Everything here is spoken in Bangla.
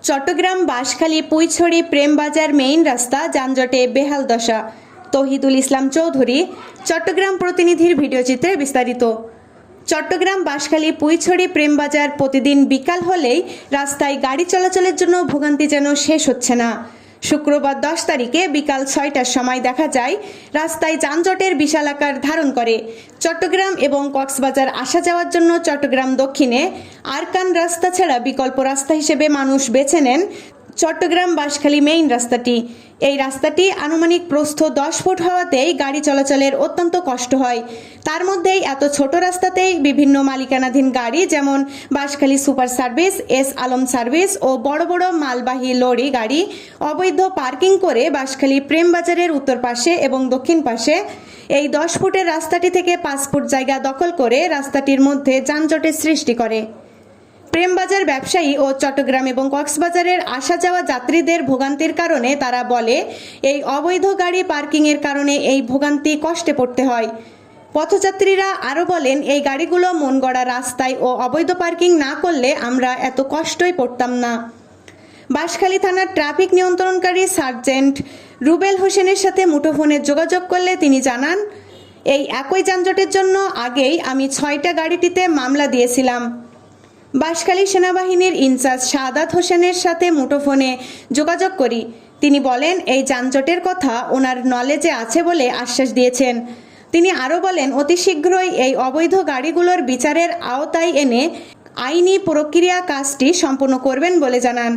চট্টগ্রাম বাঁশখালী পুইছড়ি প্রেমবাজার মেইন রাস্তা যানজটে বেহাল দশা। তৌহিদুল ইসলাম চৌধুরী, চট্টগ্রাম প্রতিনিধির ভিডিওচিত্রে বিস্তারিত। চট্টগ্রাম বাঁশখালী পুইছড়ি প্রেমবাজার প্রতিদিন বিকাল হলেই রাস্তায় গাড়ি চলাচলের জন্য ভোগান্তি যেন শেষ হচ্ছে না। শুক্রবার 10 তারিখে বিকাল 6টার সময় দেখা যায় রাস্তায় যানজটের বিশাল আকার ধারণ করে। চট্টগ্রাম এবং কক্সবাজার আসা যাওয়ার জন্য চট্টগ্রাম দক্ষিণে আরকান রাস্তা ছাড়া বিকল্প রাস্তা হিসেবে মানুষ বেছে নেন চট্টগ্রাম বাঁশখালী মেইন রাস্তাটি। এই রাস্তাটি আনুমানিক প্রস্থ 10 ফুট হওয়াতেই গাড়ি চলাচলের অত্যন্ত কষ্ট হয়। তার মধ্যেই এত ছোট রাস্তাতেই বিভিন্ন মালিকানাধীন গাড়ি যেমন Banshkhali super service, S Alam service ও বড় বড় মালবাহী লরি গাড়ি অবৈধ পার্কিং করে বাঁশখালী প্রেমবাজারের উত্তর পাশে এবং দক্ষিণ পাশে এই 10 ফুটের রাস্তাটি থেকে 5 ফুট জায়গা দখল করে রাস্তাটির মধ্যে যানজটের সৃষ্টি করে। প্রেমবাজার ব্যবসায়ী ও চট্টগ্রাম এবং কক্সবাজারের আসা যাওয়া যাত্রীদের ভোগান্তির কারণে তারা বলে, এই অবৈধ গাড়ি পার্কিংয়ের কারণে এই ভোগান্তি কষ্টে পড়তে হয়। পথযাত্রীরা আরও বলেন, এই গাড়িগুলো মন গড়া রাস্তায় ও অবৈধ পার্কিং না করলে আমরা এত কষ্টই পড়তাম না। বাঁশখালী থানার ট্রাফিক নিয়ন্ত্রণকারী সার্জেন্ট রুবেল হোসেনের সাথে মুঠোফোনে যোগাযোগ করলে তিনি জানান, এই একই যানজটের জন্য আগেই আমি 6টা গাড়িটিতে মামলা দিয়েছিলাম। বাঁশখালী সেনাবাহিনীর ইনচার্জ শাহাদাত হোসেনের সাথে মুঠোফোনে যোগাযোগ করি। তিনি বলেন, এই যানজটের কথা ওনার নলেজে আছে বলে আশ্বাস দিয়েছেন। তিনি আরও বলেন, অতি শীঘ্রই এই অবৈধ গাড়িগুলোর বিচারের আওতায় এনে আইনি প্রক্রিয়া কাজটি সম্পন্ন করবেন বলে জানান।